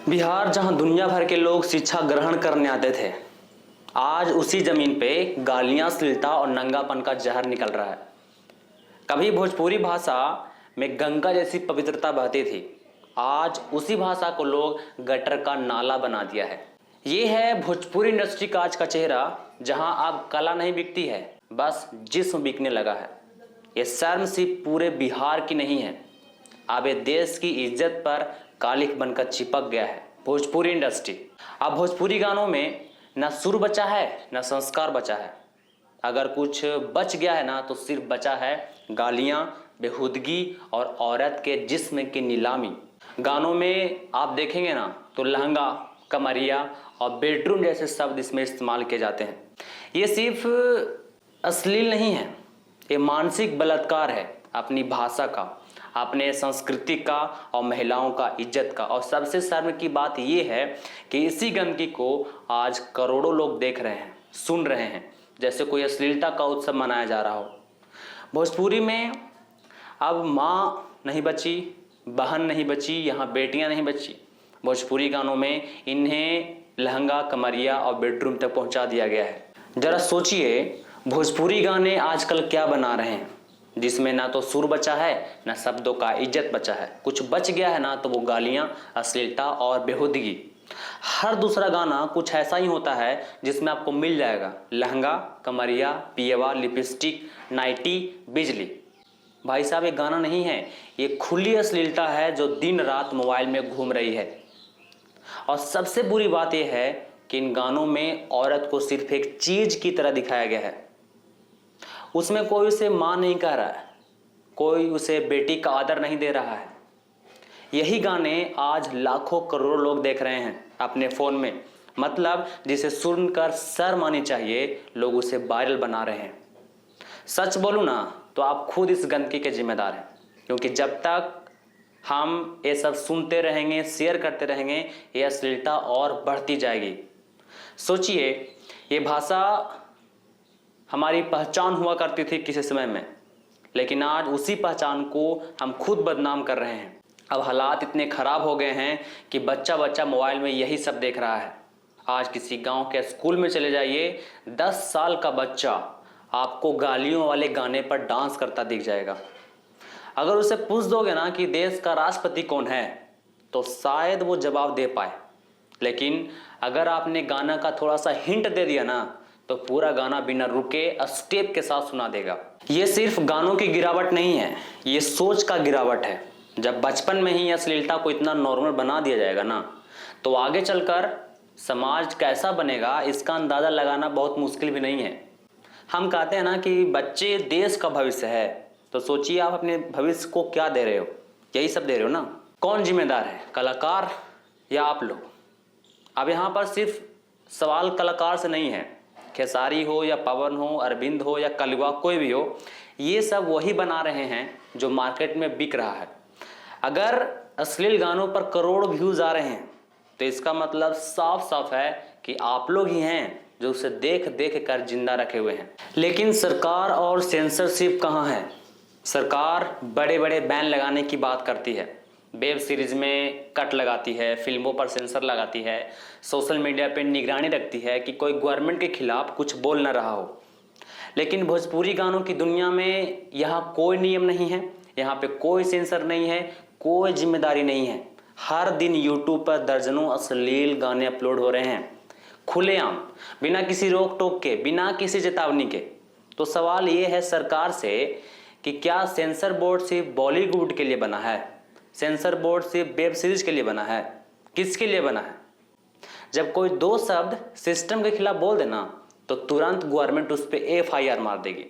बिहार, जहां दुनिया भर के लोग शिक्षा ग्रहण करने आते थे, आज उसी जमीन पे गालियां, अश्लीलता और नंगापन का जहर निकल रहा है। कभी भोजपुरी भाषा में गंगा जैसी पवित्रता बहती थी, आज उसी भाषा को लोग गटर का नाला बना दिया है। ये है भोजपुरी इंडस्ट्री का आज का चेहरा, जहां अब कला नहीं बिकती है, बस जिस्म बिकने लगा है। ये शर्म सिर्फ पूरे बिहार की नहीं है, अब ये देश की इज्जत पर कालिख बनकर चिपक गया है। भोजपुरी इंडस्ट्री, अब भोजपुरी गानों में न सुर बचा है, न संस्कार बचा है। अगर कुछ बच गया है ना, तो सिर्फ बचा है गालियां, बेहुदगी और औरत के जिस्म की नीलामी। गानों में आप देखेंगे ना, तो लहंगा, कमरिया और बेडरूम जैसे शब्द इसमें इस्तेमाल किए जाते हैं। ये सिर्फ अश्लील नहीं है, ये मानसिक बलात्कार है अपनी भाषा का, अपने संस्कृति का और महिलाओं का इज्जत का। और सबसे शर्म की बात यह है कि इसी गंदगी को आज करोड़ों लोग देख रहे हैं, सुन रहे हैं, जैसे कोई अश्लीलता का उत्सव मनाया जा रहा हो। भोजपुरी में अब माँ नहीं बची, बहन नहीं बची, यहाँ बेटियाँ नहीं बची। भोजपुरी गानों में इन्हें लहंगा, कमरिया और बेडरूम तक पहुँचा दिया गया है। जरा सोचिए, भोजपुरी गाने आजकल क्या बना रहे हैं, जिसमें ना तो सुर बचा है, ना शब्दों का इज्जत बचा है। कुछ बच गया है ना, तो वो गालियां, अश्लीलता और बेहुदगी। हर दूसरा गाना कुछ ऐसा ही होता है जिसमें आपको मिल जाएगा लहंगा, कमरिया, पियवा, लिपस्टिक, नाइटी, बिजली। भाई साहब, ये गाना नहीं है, ये खुली अश्लीलता है जो दिन रात मोबाइल में घूम रही है। और सबसे बुरी बात यह है कि इन गानों में औरत को सिर्फ एक चीज की तरह दिखाया गया है। उसमें कोई उसे मां नहीं कह रहा है, कोई उसे बेटी का आदर नहीं दे रहा है। यही गाने आज लाखों करोड़ों लोग देख रहे हैं अपने फोन में। मतलब जिसे सुनकर शर्म आनी चाहिए, लोग उसे वायरल बना रहे हैं। सच बोलूं ना, तो आप खुद इस गंदगी के जिम्मेदार हैं, क्योंकि जब तक हम ये सब सुनते रहेंगे, शेयर करते रहेंगे, ये अश्लीलता और बढ़ती जाएगी। सोचिए, ये भाषा हमारी पहचान हुआ करती थी किसी समय में, लेकिन आज उसी पहचान को हम खुद बदनाम कर रहे हैं। अब हालात इतने खराब हो गए हैं कि बच्चा बच्चा मोबाइल में यही सब देख रहा है। आज किसी गांव के स्कूल में चले जाइए, 10 साल का बच्चा आपको गालियों वाले गाने पर डांस करता दिख जाएगा। अगर उसे पूछ दोगे ना कि देश का राष्ट्रपति कौन है, तो शायद वो जवाब दे पाए। लेकिन अगर आपने गाना का थोड़ा सा हिंट दे दिया ना, तो पूरा गाना बिना रुके स्टेप के साथ सुना देगा। ये सिर्फ गानों की गिरावट नहीं है, ये सोच का गिरावट है। जब बचपन में ही अश्लीलता को इतना नॉर्मल बना दिया जाएगा ना, तो आगे चलकर समाज कैसा बनेगा, इसका अंदाजा लगाना बहुत मुश्किल भी नहीं है। हम कहते हैं ना कि बच्चे देश का भविष्य है, तो सोचिए आप अपने भविष्य को क्या दे रहे हो। यही सब दे रहे हो ना। कौन जिम्मेदार है, कलाकार या आप लोग? अब यहाँ पर सिर्फ सवाल कलाकार से नहीं है, खेसारी हो या पवन हो, अरविंद हो या कलवा, कोई भी हो, ये सब वही बना रहे हैं जो मार्केट में बिक रहा है। अगर अश्लील गानों पर करोड़ व्यूज आ रहे हैं, तो इसका मतलब साफ साफ है कि आप लोग ही हैं जो उसे देख देख कर जिंदा रखे हुए हैं। लेकिन सरकार और सेंसरशिप कहाँ है? सरकार बड़े बड़े बैन लगाने की बात करती है, वेब सीरीज में कट लगाती है, फिल्मों पर सेंसर लगाती है, सोशल मीडिया पे निगरानी रखती है कि कोई गवर्नमेंट के खिलाफ कुछ बोल ना रहा हो। लेकिन भोजपुरी गानों की दुनिया में यहाँ कोई नियम नहीं है, यहाँ पे कोई सेंसर नहीं है, कोई जिम्मेदारी नहीं है। हर दिन यूट्यूब पर दर्जनों अश्लील गाने अपलोड हो रहे हैं, खुलेआम, बिना किसी रोक टोक के, बिना किसी चेतावनी के। तो सवाल ये है सरकार से कि क्या सेंसर बोर्ड सिर्फ बॉलीवुड के लिए बना है? सेंसर बोर्ड सिर्फ वेब सीरीज के लिए बना है? किसके लिए बना है? जब कोई दो शब्द सिस्टम के खिलाफ बोल देना, तो तुरंत गवर्नमेंट उस पर FIR मार देगी।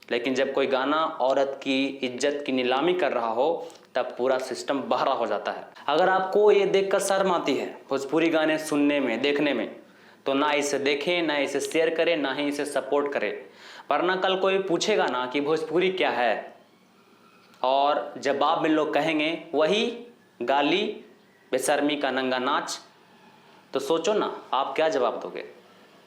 लेकिन जब कोई गाना औरत की इज्जत की नीलामी कर रहा हो, तब पूरा सिस्टम बहरा हो जाता है। अगर आपको ये देखकर शर्म आती है भोजपुरी गाने सुनने में, देखने में, तो ना इसे देखें, ना इसे शेयर करें, ना ही इसे सपोर्ट करें। वरना कल कोई पूछेगा ना कि भोजपुरी क्या है, और जवाब में लोग कहेंगे वही गाली, बेशर्मी का नंगा नाच। तो सोचो ना, आप क्या जवाब दोगे?